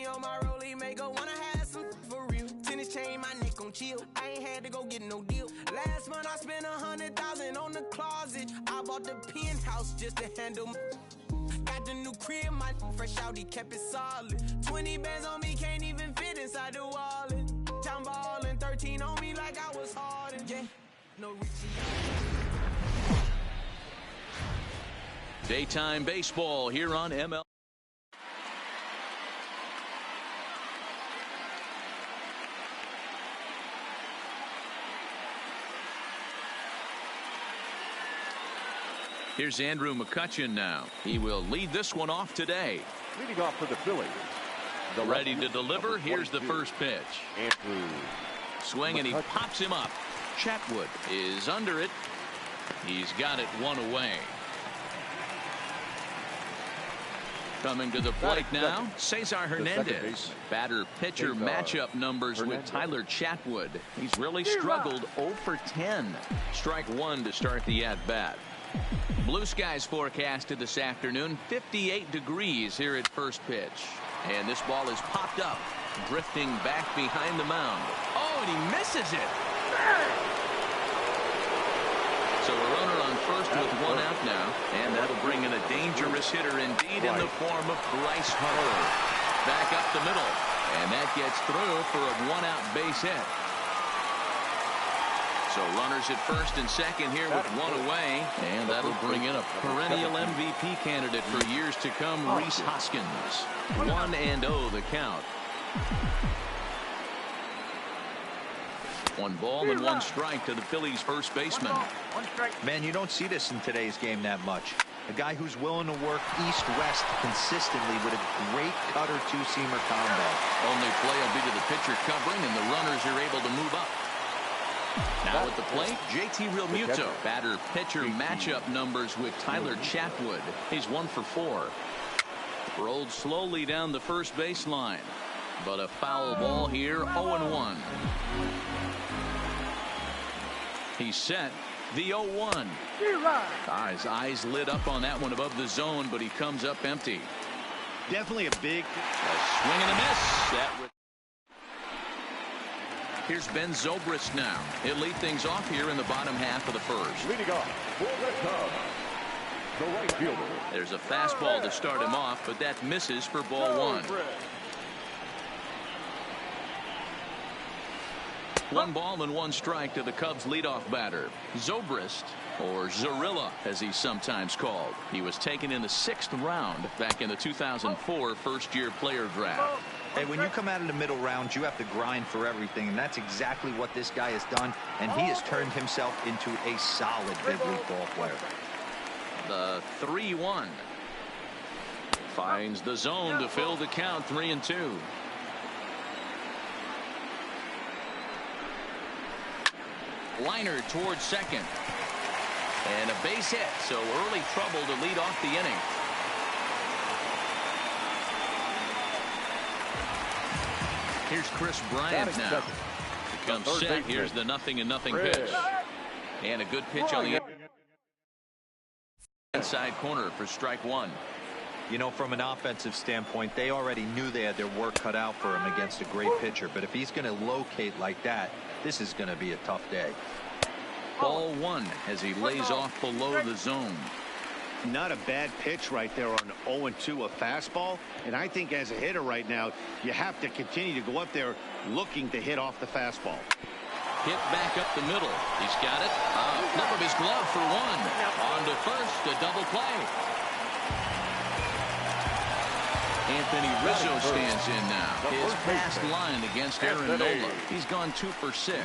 on my rollie, make her wanna have some for real. Tennis chain, my neck on chill. I ain't had to go get no deal. Last month I spent 100,000 on the closet. I bought the penthouse just to handle. Got the new crib, my fresh out, he kept it solid. 20 bands on me, can't even fit inside the wallet. I'm ballin', 13 on me like I was Harden. Yeah, no Richie. Daytime baseball here on ML. Here's Andrew McCutchen now. He will lead this one off today. Leading off for the Phillies. Ready to deliver. Here's the first pitch. Andrew. Swing, and he pops him up. Chatwood is under it. He's got it one away. Coming to the plate now, Cesar Hernandez. Batter-pitcher matchup numbers with Tyler Chatwood. He's really struggled 0 for 10. Strike one to start the at-bat. Blue skies forecasted this afternoon. 58 degrees here at first pitch. And this ball is popped up, drifting back behind the mound. Oh, and he misses it. So a runner on first with one out now, and that'll bring in a dangerous hitter indeed in the form of Bryce Harper. Back up the middle, and that gets through for a one-out base hit. So runners at first and second here with one away, and that'll bring in a perennial MVP candidate for years to come, Rhys Hoskins. 1-0 the count. One ball and one strike to the Phillies first baseman. Man, you don't see this in today's game that much. A guy who's willing to work east-west consistently with a great cutter two-seamer combo. Only play will be to the pitcher covering, and the runners are able to move up. Now at the plate, JT Realmuto. Batter-pitcher matchup numbers with Tyler Chatwood. He's 1 for 4. Rolled slowly down the first baseline, but a foul ball here. 0-1. He's set. The 0-1. His eyes lit up on that one above the zone, but he comes up empty. Definitely a big swing and a miss. That would. Here's Ben Zobrist now. He'll lead things off here in the bottom half of the first. Leading off for the Cubs, the right fielder. There's a fastball to start him off, but that misses for ball one. 1 ball and 1 strike to the Cubs leadoff batter, Zobrist, or Zorilla as he's sometimes called. He was taken in the 6th round back in the 2004 first-year player draft. Hey, when you come out of the middle rounds, you have to grind for everything, and that's exactly what this guy has done, and he has turned himself into a solid big league ball player. The 3-1 finds the zone to fill the count. 3-2. Liner towards second, and a base hit, so early trouble to lead off the inning. Here's Chris Bryant now. Becomes set. Here's the 0-0 pitch, and a good pitch on the inside corner for strike one. You know, from an offensive standpoint, they already knew they had their work cut out for him against a great pitcher, but if he's going to locate like that, this is going to be a tough day. Ball one as he lays off below the zone. Not a bad pitch right there on 0-2, a fastball. And I think as a hitter right now, you have to continue to go up there looking to hit off the fastball. Hit back up the middle. He's got it. Flip of his glove for one. On to first, a double play. Anthony Rizzo stands in now. His past line against Aaron Nola. He's gone 2 for 6.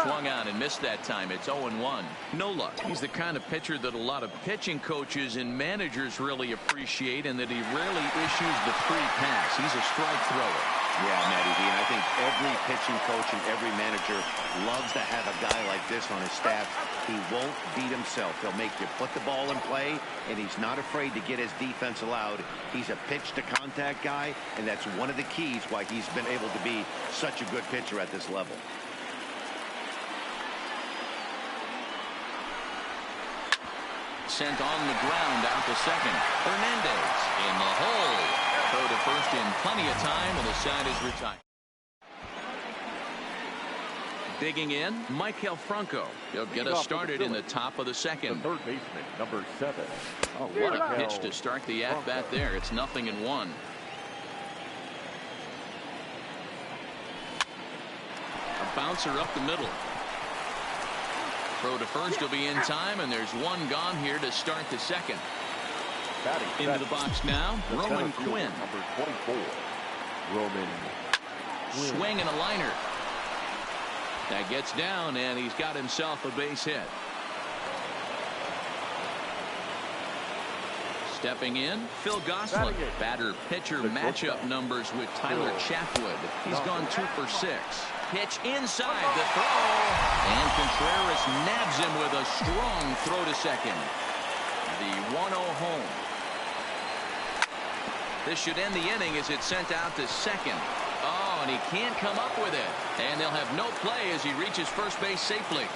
Swung on and missed that time. It's 0-1. Nola, he's the kind of pitcher that a lot of pitching coaches and managers really appreciate, and that he rarely issues the free pass. He's a strike thrower. Yeah, Matty D, and I think every pitching coach and every manager loves to have a guy like this on his staff. He won't beat himself. He'll make you put the ball in play, and he's not afraid to get his defense allowed. He's a pitch-to-contact guy, and that's one of the keys why he's been able to be such a good pitcher at this level. Sent on the ground out to second. Hernandez in the hole. Throw to first in plenty of time, and the side is retired. Digging in, Maikel Franco. He'll get us started in the top of the second. The third baseman, number 7. Oh, what a pitch to start the at-bat there. It's 0-1. A bouncer up the middle. Throw to first will be in time, and there's one gone here to start the second. Into the box now, Roman Quinn. Number 24. Roman Quinn. Swing and a liner. That gets down, and he's got himself a base hit. Stepping in, Phil Gosselin. Batter-pitcher matchup numbers with Tyler Chatwood. He's gone 2 for 6. Pitch inside the throw, and Contreras nabs him with a strong throw to second. The 1-0 home. This should end the inning as it's sent out to second. Oh, and he can't come up with it. And they'll have no play as he reaches first base safely.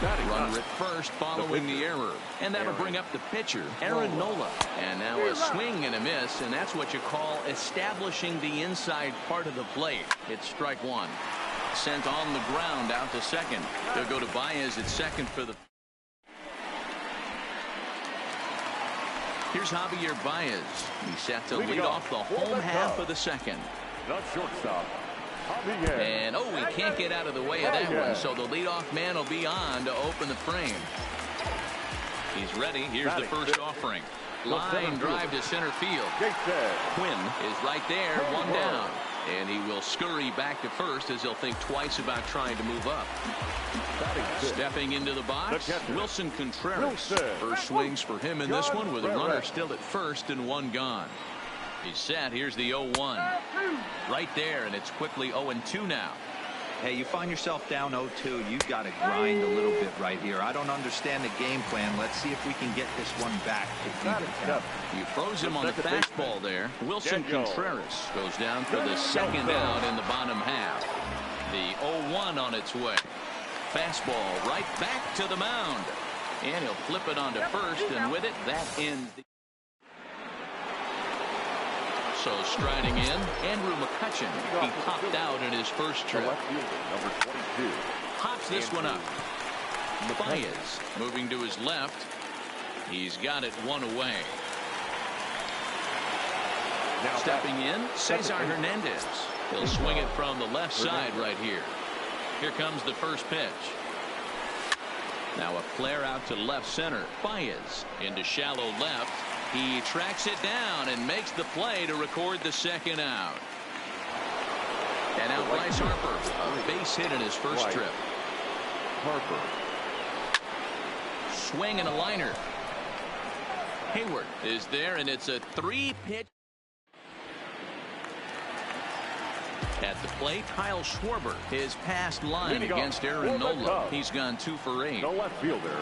Runner at first following the error. And that'll bring up the pitcher, Aaron Nola. And now a swing and a miss, and that's what you call establishing the inside part of the plate. It's strike one. Sent on the ground out to second. They'll go to Baez at second for the... Here's Javier Baez. He's set to lead off the home half of the second. The shortstop, Javier. And, oh, he can't get out of the way of that one, so the leadoff man will be on to open the frame. He's ready. Here's the first offering. Line drive to center field. Quinn is right there, one down. And he will scurry back to first as he'll think twice about trying to move up. Stepping into the box, Wilson Contreras. First swings for him in this one with a runner still at first and one gone. He's set. Here's the 0-1. Right there, and it's quickly 0-2 now. Hey, you find yourself down 0-2, you've got to grind a little bit right here. I don't understand the game plan. Let's see if we can get this one back. You froze him on the fastball there. Wilson Contreras goes down for the second out in the bottom half. The 0-1 on its way. Fastball right back to the mound. And he'll flip it onto first, and with it, that ends the... So striding in, Andrew McCutchen. He popped out in his first trip. Number 22. Hops this one up. Baez moving to his left. He's got it one away. Stepping in, Cesar Hernandez. He'll swing it from the left side right here. Here comes the first pitch. Now a flare out to left center. Baez into shallow left. He tracks it down and makes the play to record the second out. And now Bryce Harper, a base hit in his first trip. Harper. Swing and a liner. Hayward is there, and it's a 3-pitch. At the plate, Kyle Schwarber, his past line against Aaron Nola. He's gone 2 for 8. The left fielder.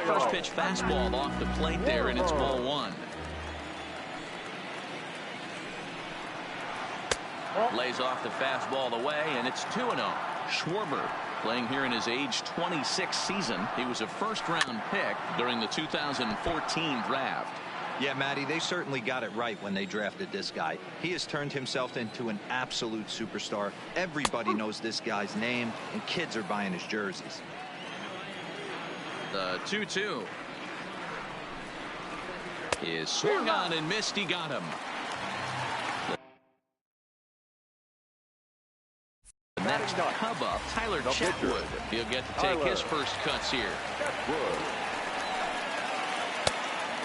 First pitch fastball off the plate there, and it's ball 1. Lays off the fastball away, and it's 2-0. Schwarber playing here in his age 26 season. He was a first-round pick during the 2014 draft. Yeah, Matty, they certainly got it right when they drafted this guy. He has turned himself into an absolute superstar. Everybody knows this guy's name, and kids are buying his jerseys. The 2-2 is swung on and missed. He got him. The next Cub up, Tyler Chatwood. He'll get to take his first cuts here.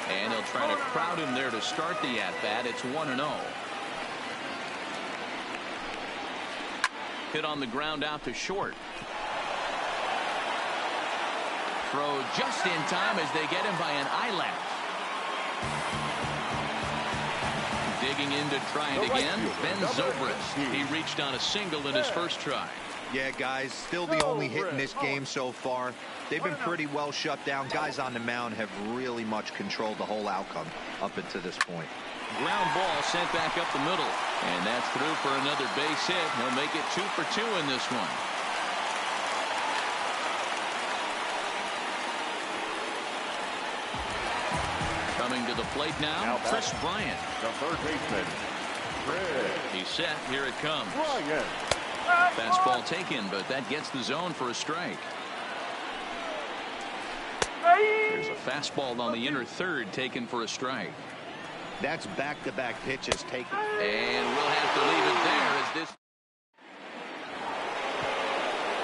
And he'll try to crowd him there to start the at-bat. It's 1-0. Hit on the ground out to short. Throw just in time as they get him by an eyelash. Digging in to try it again, Ben Zobrist. He reached on a single in his first try. Yeah, guys, still the only hit in this game so far. They've been pretty well shut down. Guys on the mound have really much controlled the whole outcome up until this point. Ground ball sent back up the middle. And that's through for another base hit. He'll make it 2 for 2 in this one. Coming to the plate now Chris Bryant. The third baseman, Chris. He's set. Here it comes. Bryant. Fastball taken, but that gets the zone for a strike. There's a fastball on the inner third taken for a strike. That's back-to-back pitches taken. And we'll have to leave it there as this.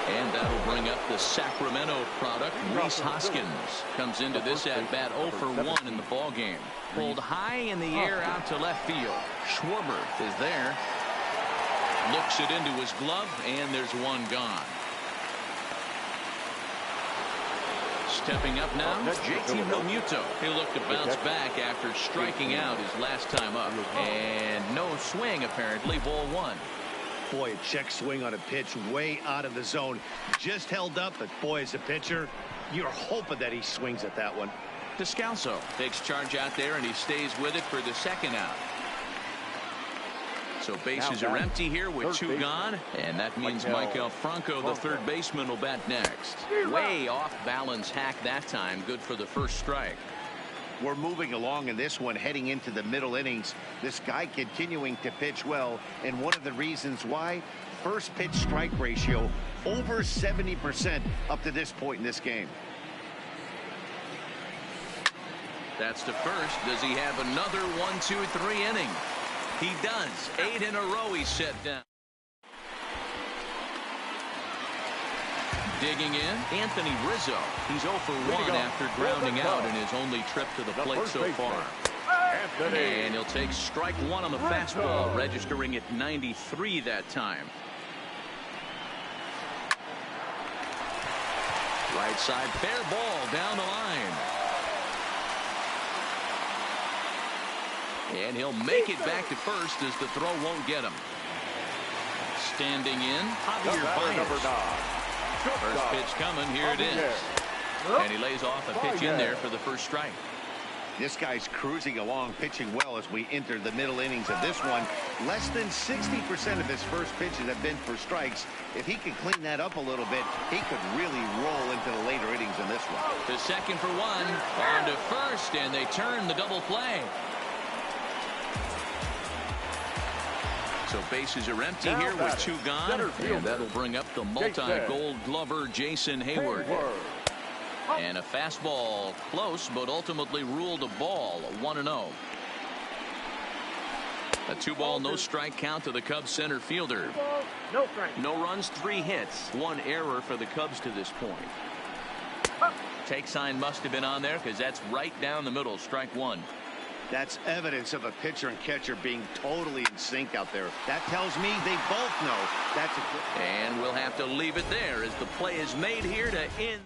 And that'll bring up the Sacramento product. Rhys Hoskins comes into this at-bat 0 for 1 in the ballgame. Pulled high in the air out to left field. Schwarber is there. Looks it into his glove, and there's one gone. Stepping up now, JT Realmuto. He'll look to bounce back after striking out his last time up. And no swing, apparently. Ball 1. Boy, a check swing on a pitch way out of the zone. Just held up, but boy, as a pitcher, you're hoping that he swings at that one. Descalso takes charge out there, and he stays with it for the second out. So bases are empty here with 2 gone, and that means Maikel Franco, the third baseman, will bat next. Way off balance hack that time. Good for the first strike. We're moving along in this one, heading into the middle innings. This guy continuing to pitch well, and one of the reasons why, first pitch strike ratio over 70% up to this point in this game. That's to first. Does he have another 1, 2, 3 inning? He does. 8 in a row he's set down. Digging in, Anthony Rizzo. He's 0 for 1 after grounding out in his only trip to the plate so far. And he'll take strike 1 on the fastball, registering at 93 that time. Right side, fair ball down the line. And he'll make it back to first as the throw won't get him. Standing in, Javier Baez. First pitch coming, here it is. And he lays off a pitch in there for the first strike. This guy's cruising along, pitching well as we enter the middle innings of this one. Less than 60% of his first pitches have been for strikes. If he could clean that up a little bit, he could really roll into the later innings in this one. The second for 1, on to first, and they turn the double play. So bases are empty here with 2 gone, and that'll bring up the multi-gold glover Jason Hayward. And a fastball close, but ultimately ruled a ball, 1-0. A 2-ball, no strike count to the Cubs center fielder. No runs, 3 hits, 1 error for the Cubs to this point. Take sign must have been on there because that's right down the middle, strike 1. That's evidence of a pitcher and catcher being totally in sync out there. That tells me they both know that's a good. And we'll have to leave it there as the play is made here to end.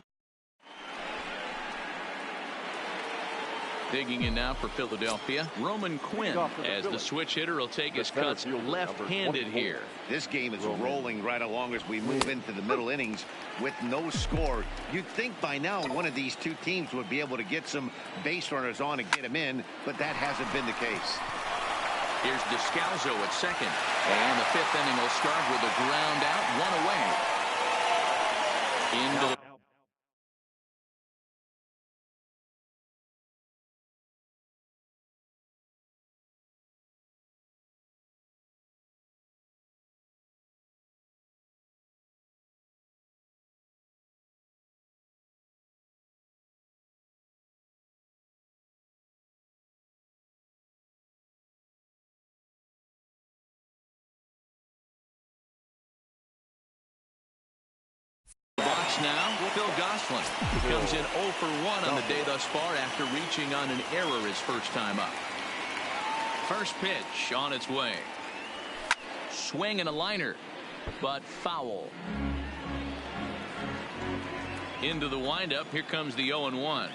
Digging in now for Philadelphia, Roman Quinn, as the switch hitter will take his cuts left-handed here. This game is rolling right along as we move into the middle innings with no score. You'd think by now one of these 2 teams would be able to get some base runners on and get them in, but that hasn't been the case. Here's Descalso at second, and the 5th inning will start with a ground out, 1 away. Into the box now, Phil Gosselin. He comes in 0 for 1 on the day thus far after reaching on an error his first time up. First pitch on its way. Swing and a liner, but foul. Into the windup. Here comes the 0-1.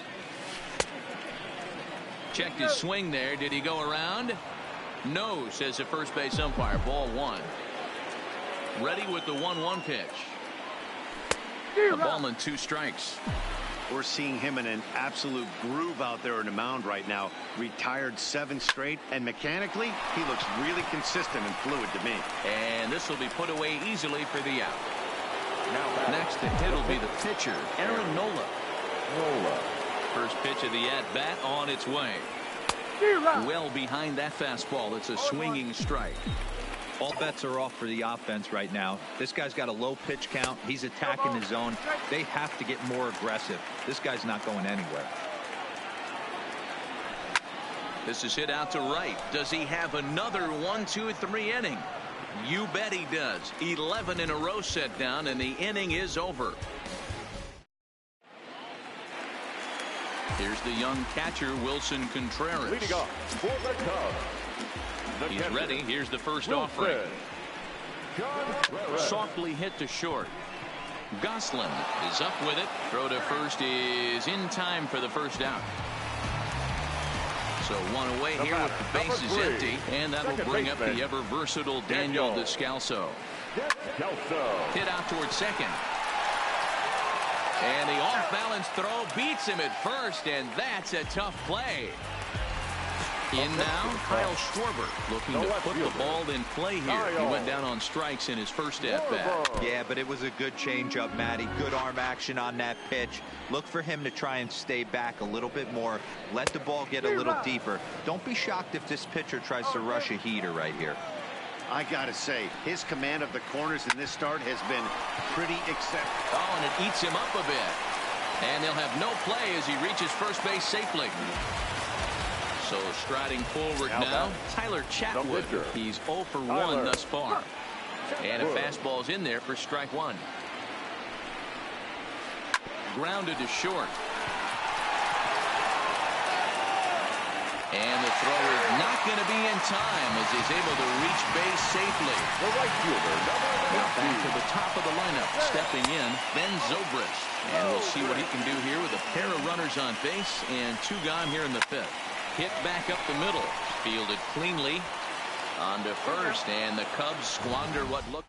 Checked his swing there. Did he go around? No, says the first base umpire. Ball 1. Ready with the 1-1 pitch. A ball and 2 strikes. We're seeing him in an absolute groove out there in the mound right now. Retired 7 straight, and mechanically, he looks really consistent and fluid to me. And this will be put away easily for the out. Next to hit will be the pitcher, Aaron Nola. First pitch of the at-bat on its way. Well behind that fastball. It's a swinging strike. All bets are off for the offense right now. This guy's got a low pitch count. He's attacking the zone. They have to get more aggressive. This guy's not going anywhere. This is hit out to right. Does he have another 1, 2, 3 inning? You bet he does. 11 in a row set down, and the inning is over. Here's the young catcher, Wilson Contreras. Leading off for the Cubs. He's ready. Here's the first offering. Softly hit to short. Goslin is up with it. Throw to first is in time for the first out. So one away here with the bases empty, and that will bring up the ever versatile Daniel Descalso. Hit out towards second. And the off-balance throw beats him at first, and that's a tough play. In now, Kyle Schwarber looking to put the ball in play here. He went down on strikes in his first at-bat. Yeah, but it was a good changeup, Matty. Good arm action on that pitch. Look for him to try and stay back a little bit more. Let the ball get a little deeper. Don't be shocked if this pitcher tries to rush a heater right here. I gotta say, his command of the corners in this start has been pretty exceptional. Oh, and it eats him up a bit. And they'll have no play as he reaches first base safely. So striding forward now, Tyler Chatwood. He's 0 for 1 thus far. And a fastball's in there for strike one. Grounded to short. And the throw is not going to be in time as he's able to reach base safely. The right fielder, now back to the top of the lineup. Stepping in, Ben Zobrist. And we'll see what he can do here with a pair of runners on base and 2 gone here in the 5th. Hit back up the middle. Fielded cleanly. On to first, and the Cubs squander what looked.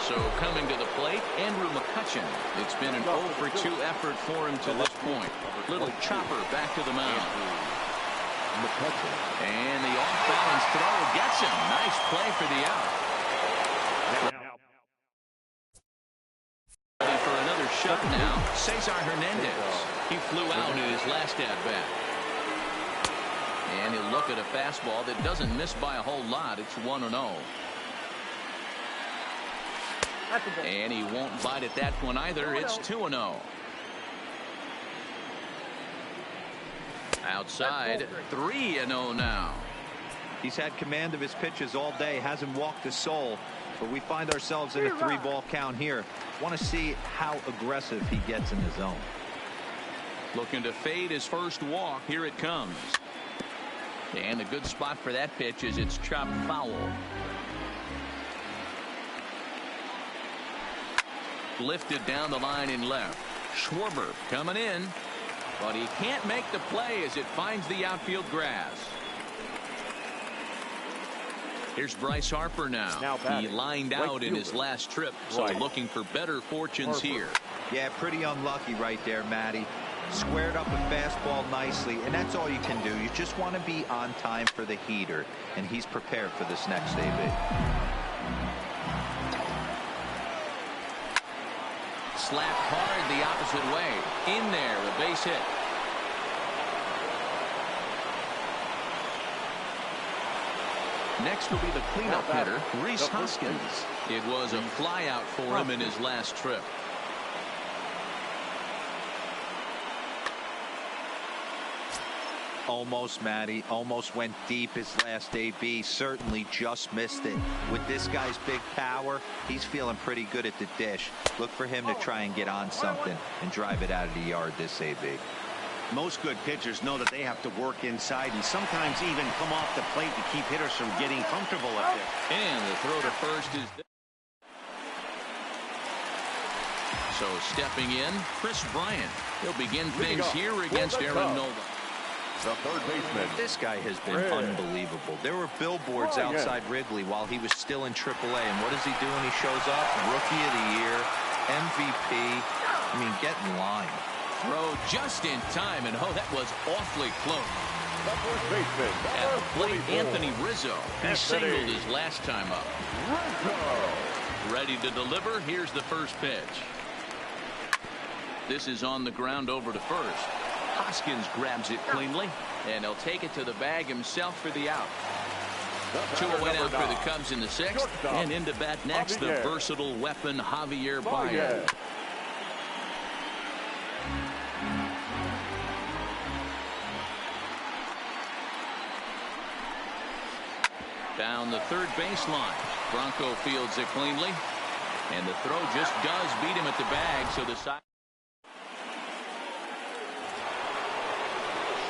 So coming to the plate, Andrew McCutchen. It's been an 0 for 2 effort for him to this point. Little chopper back to the mound. And the off-balance throw gets him. Nice play for the out. Ready for another shot now. Cesar Hernandez. He flew out in his last at-bat. And he'll look at a fastball that doesn't miss by a whole lot. It's 1-0. And he won't bite at that one either. It's 2-0. Outside, 3-0 now. He's had command of his pitches all day. Hasn't walked a soul. But we find ourselves in a 3-ball count here. Want to see how aggressive he gets in the zone. Looking to fade his first walk. Here it comes. And a good spot for that pitch is it's chopped foul. Lifted down the line in left. Schwarber coming in, but he can't make the play as it finds the outfield grass. Here's Bryce Harper now. He lined out in his last trip, so looking for better fortunes here. Yeah, pretty unlucky right there, Matty. Squared up a fastball nicely, and that's all you can do. You just want to be on time for the heater, and he's prepared for this next AB. Slapped hard the opposite way. In there, a base hit. Next will be the cleanup hitter, Rhys Hoskins. It was a flyout for him in his last trip. Almost, Matty. Almost went deep his last AB. Certainly just missed it. With this guy's big power, he's feeling pretty good at the dish. Look for him to try and get on something and drive it out of the yard this AB. Most good pitchers know that they have to work inside and sometimes even come off the plate to keep hitters from getting comfortable up there. And the throw to first is there. So stepping in, Chris Bryant. He'll begin things here against Aaron Nola. The third baseman. This guy has been unbelievable. There were billboards outside Wrigley while he was still in AAA. And what does he do when he shows up? Rookie of the year, MVP. I mean, get in line. Throw just in time, and that was awfully close. The first baseman. At the plate, Anthony Rizzo. He singled his last time up. Ready to deliver. Here's the first pitch. This is on the ground over to first. Hoskins grabs it cleanly, and he'll take it to the bag himself for the out. 2 away now for the Cubs in the 6th, and into bat next, the versatile weapon Javier Baez. Down the third baseline. Bronco fields it cleanly, and the throw just does beat him at the bag, so the side.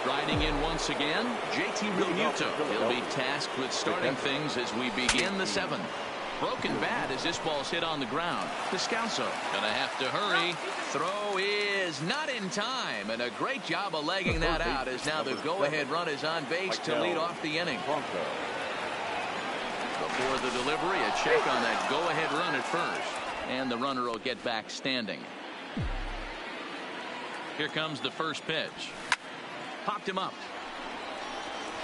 Striding in once again, JT Realmuto. He'll be tasked with starting things as we begin the 7th. Broken bat as this ball's hit on the ground. Descalso gonna have to hurry. Throw is not in time, and a great job of legging that out as now the go-ahead run is on base to lead off the inning. Before the delivery, a check on that go-ahead run at first, and the runner will get back standing. Here comes the first pitch. Popped him up.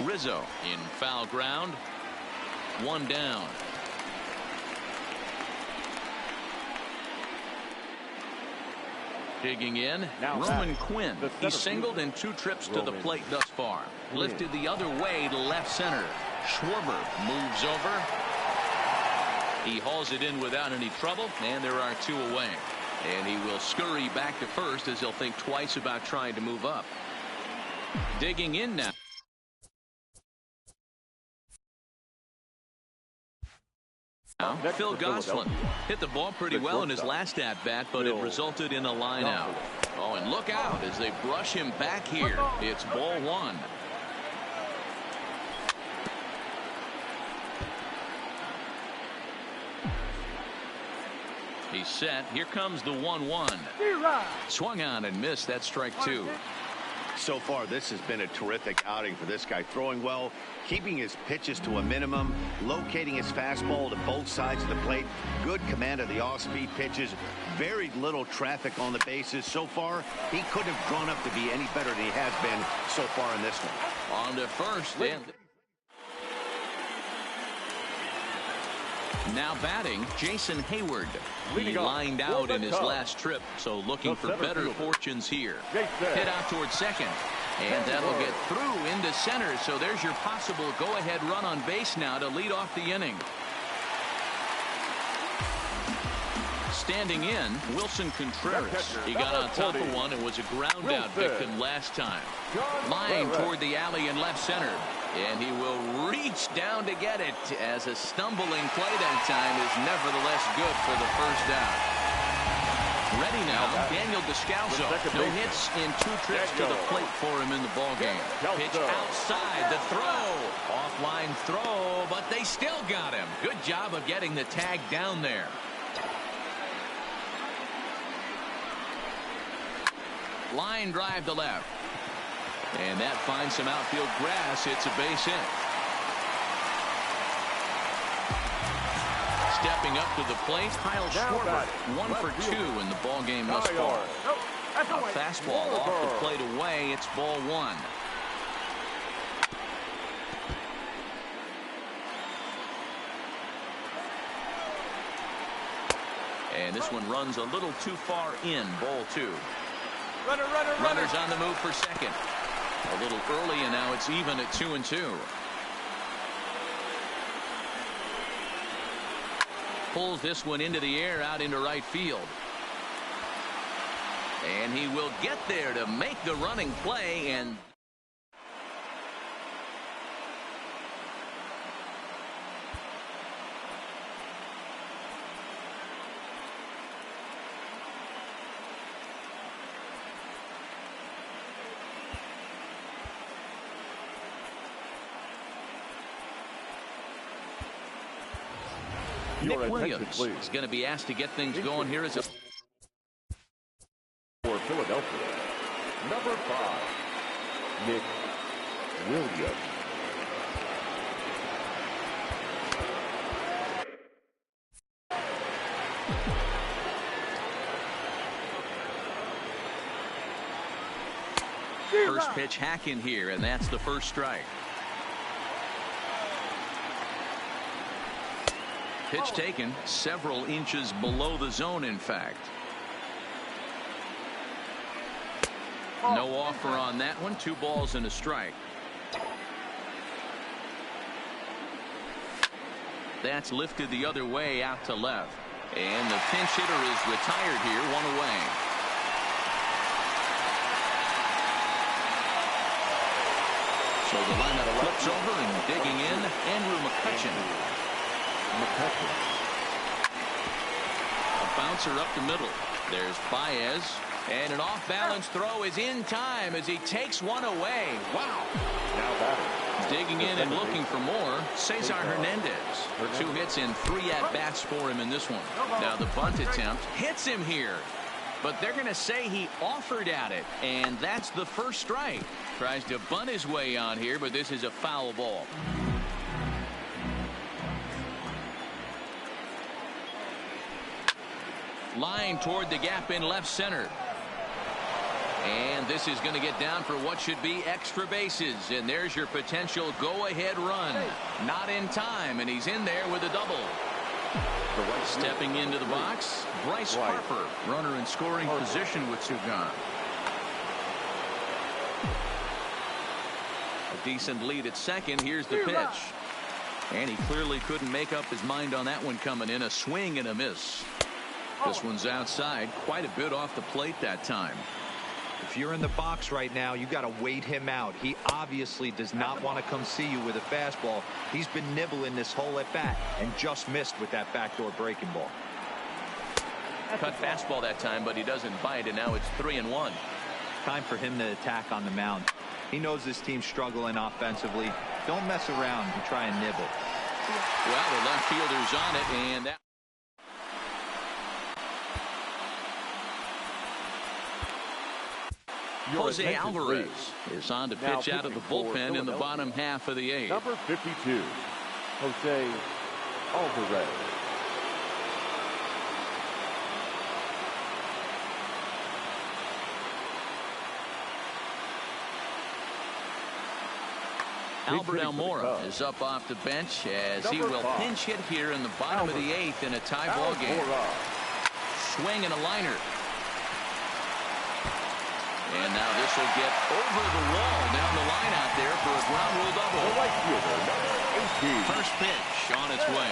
Rizzo in foul ground. 1 down. Digging in, Roman Quinn. He singled in 2 trips to the plate thus far. Lifted the other way to left center. Schwarber moves over. He hauls it in without any trouble, and there are 2 away. And he will scurry back to first as he'll think twice about trying to move up. Digging in now. Phil Gosselin hit the ball pretty well in his last at-bat, but it resulted in a line out. Oh, and look out as they brush him back here. It's ball 1. He's set. Here comes the 1-1. Swung on and missed. That's strike 2. So far, this has been a terrific outing for this guy. Throwing well, keeping his pitches to a minimum, locating his fastball to both sides of the plate. Good command of the off-speed pitches. Very little traffic on the bases. So far, he couldn't have grown up to be any better than he has been so far in this one. On to first. And now batting, Jason Hayward. He lined out in his last trip, so looking for better fortunes here. Hit out towards second, and that'll get through into center, so there's your possible go-ahead run on base now to lead off the inning. Standing in, Wilson Contreras. He got on top of one and was a ground out victim last time. Line toward the alley in left center, and he will reach down to get it as a stumbling play that time is nevertheless good for the first down. Ready now, Daniel Descalso. No hits in 2 trips to the plate for him in the ballgame. Pitch outside, the throw. Offline throw, but they still got him. Good job of getting the tag down there. Line drive to left. And that finds some outfield grass. It's a base hit. Stepping up to the plate, Kyle Schwarber. 1 for 2 in the ball game thus far. A fastball off the plate away. It's ball 1. And this one runs a little too far in. Ball 2. Runners on the move for second. A little early, and now it's even at 2-2. Pulls this one into the air out into right field. And he will get there to make the running play, and Nick Williams is going to be asked to get things going here as a for Philadelphia, number 5, Nick Williams. First pitch hack in here, and that's the first strike. Pitch taken several inches below the zone, in fact. No offer on that one. 2 balls and a strike. That's lifted the other way out to left. And the pinch hitter is retired here, 1 away. So the lineup flips over and digging in, Andrew McCutchen. A bouncer up the middle. There's Baez. And an off-balance throw is in time as he takes 1 away. Wow. Now batting. Digging in and looking for more, Cesar Hernandez. 2 hits and 3 at-bats for him in this one. Now the bunt attempt hits him here. But they're going to say he offered at it. And that's the first strike. Tries to bunt his way on here, but this is a foul ball. Line toward the gap in left center. And this is going to get down for what should be extra bases. And there's your potential go-ahead run. Not in time, and he's in there with a double. Stepping into the box, Bryce Harper. Runner in scoring position with 2 gone. A decent lead at second. Here's the pitch. And he clearly couldn't make up his mind on that one coming in. A swing and a miss. This one's outside. Quite a bit off the plate that time. If you're in the box right now, you got to wait him out. He obviously does not want to come see you with a fastball. He's been nibbling this whole at bat and just missed with that backdoor breaking ball. Cut fastball that time, but he doesn't bite, and now it's 3-1. Time for him to attack on the mound. He knows this team's struggling offensively. Don't mess around and try and nibble. Well, the left fielder's on it, and that. Jose Alvarez is on to pitch out of the bullpen in the bottom half of the 8th. Number 52, Jose Alvarez. Albert Almora is up off the bench as he will pinch hit here in the bottom of the 8th in a tie ball game. Swing and a liner. And now this will get over the wall down the line out there for a ground rule double. First pitch on its way.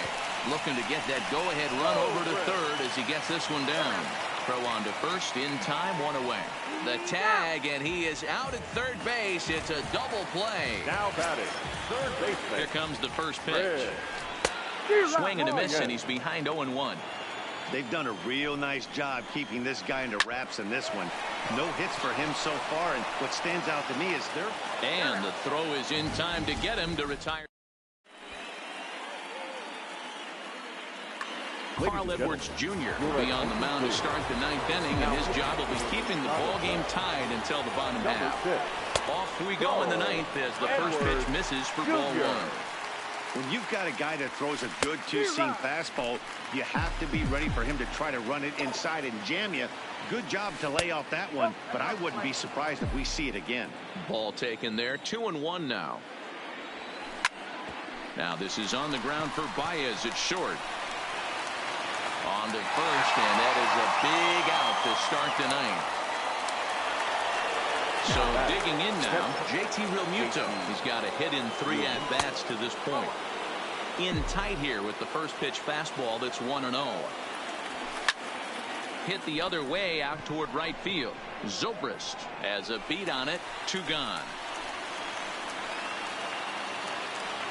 Looking to get that go-ahead run over to third as he gets this one down. Throw on to first in time, 1 away. The tag, and he is out at third base. It's a double play. Now batting, third baseman. Here comes the first pitch. Swing and a miss, and he's behind 0-1. They've done a real nice job keeping this guy under wraps in this one. No hits for him so far, and what stands out to me is and the throw is in time to get him to retire. Carl Edwards Jr. will be on the mound to start the 9th inning, and his job will be keeping the ball game tied until the bottom half. Off we go in the 9th as the first pitch misses for ball 1. When you've got a guy that throws a good 2-seam fastball, you have to be ready for him to try to run it inside and jam you. Good job to lay off that one, but I wouldn't be surprised if we see it again. Ball taken there, 2-1 now. Now this is on the ground for Baez at short. On to first, and that is a big out to start the 9th. So digging in now, JT Realmuto. He's got a hit in 3 at-bats to this point. In tight here with the first pitch fastball that's 1-0. Hit the other way out toward right field. Zobrist has a beat on it, 2 gone.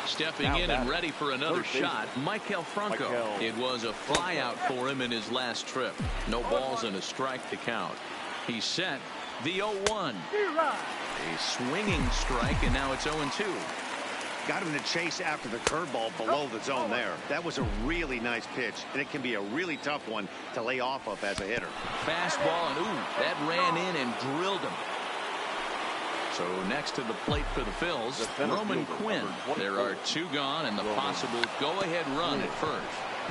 Stepping in and ready for another shot, Maikel Franco. It was a fly out for him in his last trip. No balls and a strike to count. He's set. The 0-1. A swinging strike, and now it's 0-2. Got him to chase after the curveball below the zone there. That was a really nice pitch, and it can be a really tough one to lay off of as a hitter. Fastball, and that ran in and drilled him. So next to the plate for the Phils, Roman Quinn. There are 2 gone and the possible go-ahead run at first.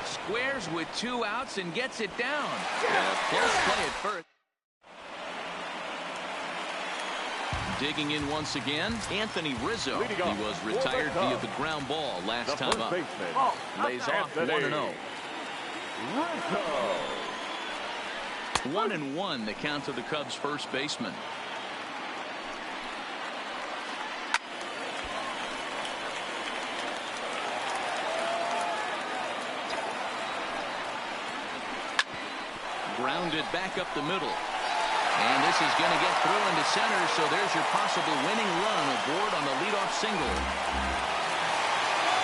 Squares with 2 outs and gets it down. Close play at first. Digging in once again, Anthony Rizzo. He was retired via the ground ball last time up. Lays off 1-0. 1-1 the count to the Cubs first baseman. Grounded back up the middle. And this is going to get through into center, so there's your possible winning run aboard on the leadoff single.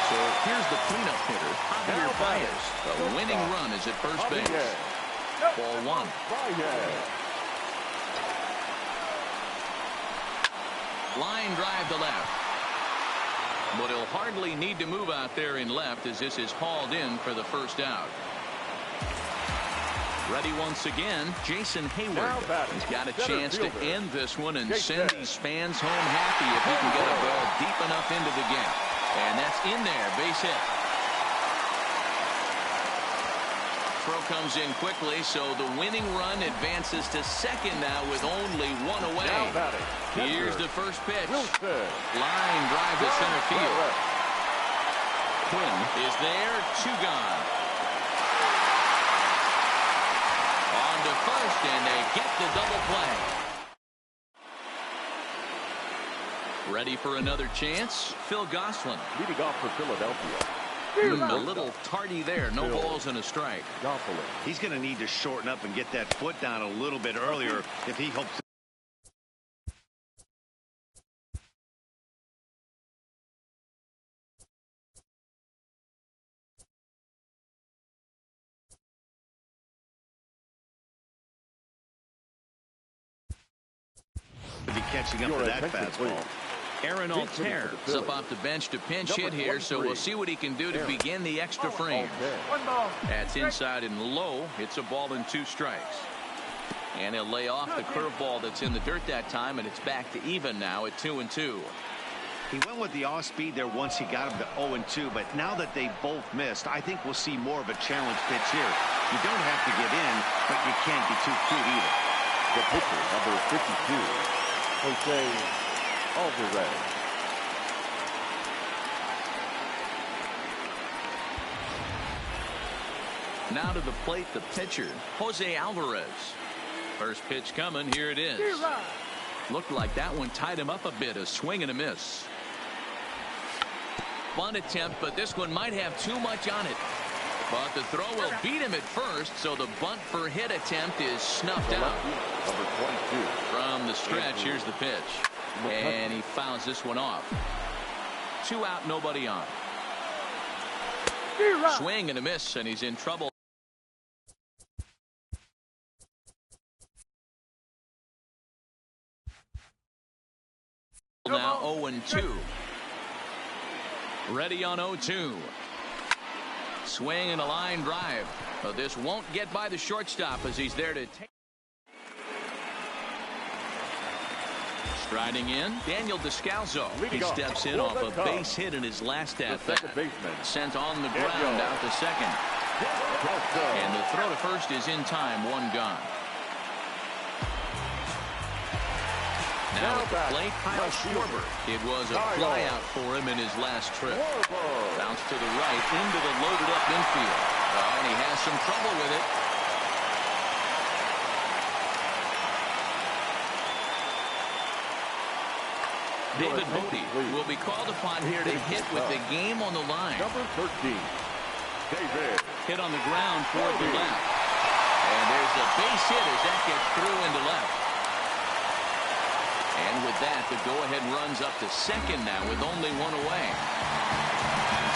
So here's the cleanup hitter, Javier Baez. The winning run is at first base. Ball one. Line drive to left. But he'll hardly need to move out there in left as this is hauled in for the first out. Ready once again, Jason Hayward. He's got a chance to end this one and send these fans home happy if he can get a ball deep enough into the gap. And that's in there, base hit. Throw comes in quickly, so the winning run advances to second now with only one away. Here's the first pitch. Line drive to center field. Quinn is there, 2 gone. On to first, and they get the double play. Ready for another chance? Phil Gosselin. Leading off for Philadelphia. A little tardy there. No balls and a strike. He's going to need to shorten up and get that foot down a little bit earlier if he hopes to be catching up to that fastball. Aaron Altair is up off the bench to pinch hit here, so we'll see what he can do to begin the extra frame. That's inside and low. It's a ball and 2 strikes. And he'll lay off the curveball that's in the dirt that time, and it's back to even now at 2-2. He went with the off speed there once he got him to 0-2, but now that they both missed, I think we'll see more of a challenge pitch here. You don't have to get in, but you can't be too cute either. The pitcher, number 52, Jose Alvarez. Now to the plate, the pitcher, Jose Alvarez. First pitch coming. Here it is. Looked like that one tied him up a bit. A swing and a miss. Bunt attempt, but this one might have too much on it. But the throw will beat him at first, so the bunt for hit attempt is snuffed out. Number 22. From the stretch, here's the pitch. And he fouls this one off. 2 out, nobody on. Swing and a miss, and he's in trouble. Now 0-2. Ready on 0-2. Swing and a line drive. But this won't get by the shortstop as he's there to take. Striding in, Daniel Descalso. He steps in off a base hit in his last at-bat. Sent on the ground out to second. And the throw to first is in time. 1 gone. Now at the plate, Kyle Schwarber. It was a flyout for him in his last trip. Bounce to the right into the loaded up infield. And he has some trouble with it. David Bodie will be called upon here to hit with the game on the line. Number 13, David. Hit on the ground for the left. And there's a base hit as that gets through into left. And with that, the go-ahead runs up to second now with only 1 away.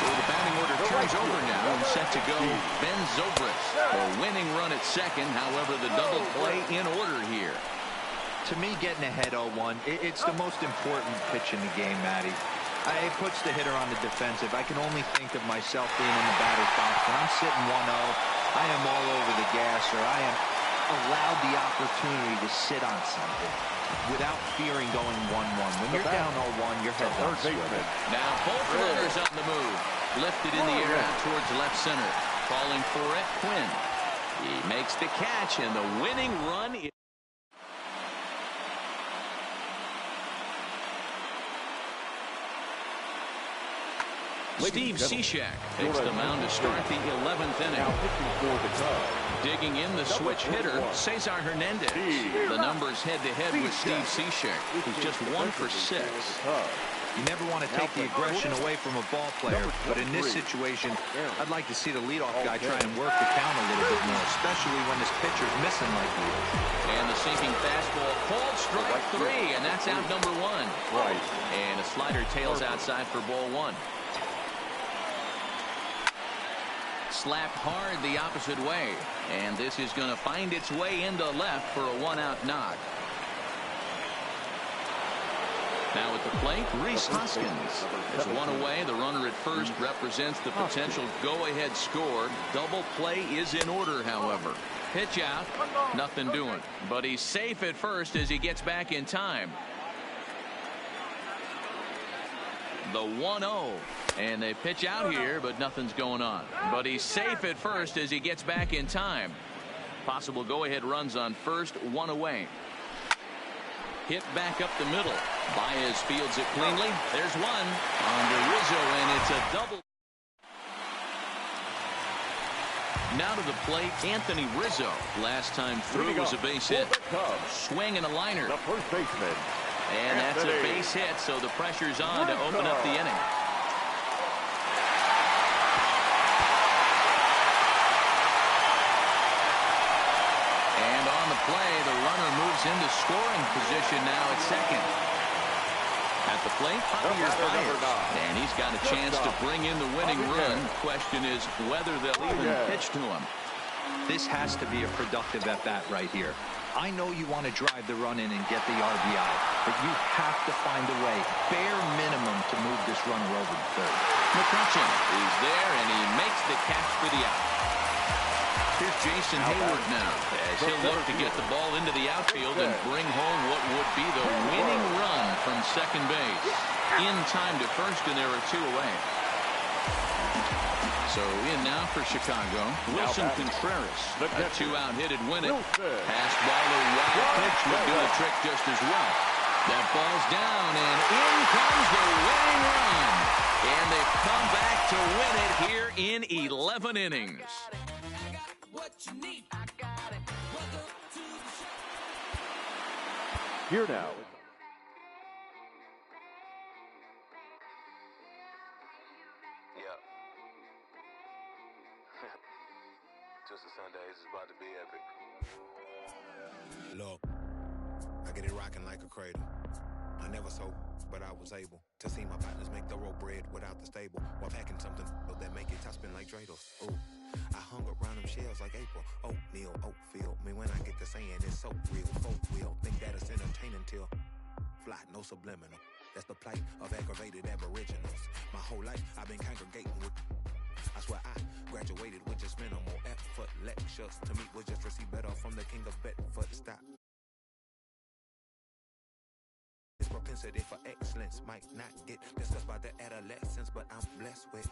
So the batting order turns over now and set to go Ben Zobrist. A winning run at second, however, the double play in order here. To me, getting ahead 0-1, it's the most important pitch in the game, Matty. It puts the hitter on the defensive. I can only think of myself being in the batter's box. When I'm sitting 1-0, I am all over the gas, or I am allowed the opportunity to sit on something without fearing going 1-1. When you're down 0-1, your head down. Now both runners on the move. Lifted in the air out towards left center. Calling for it, Quinn. He makes the catch, and the winning run is... Steve Cishek takes the mound to start the 11th inning. Digging in the switch hitter, Cesar Hernandez. The numbers head-to-head with Steve Cishek, who's just 1 for 6. You never want to take the aggression away from a ball player, but in this situation, I'd like to see the leadoff guy try and work the count a little bit more, especially when this pitcher's missing like he is. And the sinking fastball, called strike 3, and that's out number 1. Right. And a slider tails outside for ball 1. Slapped hard the opposite way, and this is going to find its way into left for a 1-out knock. Now at the plate, Rhys Hoskins. There's 1 away. The runner at first represents the potential go-ahead score. Double play is in order, however. Pitch out, nothing doing. But he's safe at first as he gets back in time. The 1-0. And they pitch out here, but nothing's going on. But he's safe at first as he gets back in time. Possible go-ahead runs on first, 1 away. Hit back up the middle. Baez fields it cleanly. There's one on to Rizzo, and it's a double. Now to the plate, Anthony Rizzo. Last time through was a base hit. Swing and a liner. The first baseman. And that's a base hit, so the pressure's on to open up the inning. And on the play, the runner moves into scoring position now at second. At the plate, Javier Baez. And he's got a chance to bring in the winning run. Question is whether they'll even pitch to him. This has to be a productive at-bat right here. I know you want to drive the run in and get the RBI, but you have to find a way, bare minimum, to move this runner over to third. McCutchen is there, and he makes the catch for the out. Here's Jason Hayward now, as he'll look to get the ball into the outfield and bring home what would be the winning run from second base. In time to first, and there are 2 away. So in now for Chicago, Wilson Contreras. A 2-out hit at win it. Passed ball, a wild pitch would do the trick just as well. That ball's down, and in comes the winning run. And they've come back to win it here in 11 innings. Here now. Just a Sunday, it's about to be epic. Look, I get it rocking like a cradle. I never sold, but I was able to see my partners make the road bread without the stable, while packing something that make it top spin like Dreidels. Ooh, I hung around them shells like April. Oatmeal, Oatfield. Me when I get to saying it's so real. Folk will think that it's entertaining till fly, no subliminal. That's the plight of aggravated aboriginals. My whole life I've been congregating with. I swear I graduated with just minimal effort. Lectures to me was just receive better from the king of Bedford. Stop. This propensity for excellence might not get discussed by the adolescents, but I'm blessed with.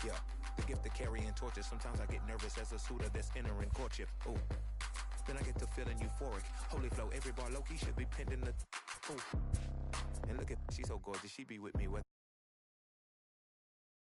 Yeah, the gift of carrying torches. Sometimes I get nervous as a suitor that's entering courtship. Ooh, then I get to feeling euphoric. Holy flow, every bar low-key should be pinned in the. Ooh, and look at, she's so gorgeous. She be with me with.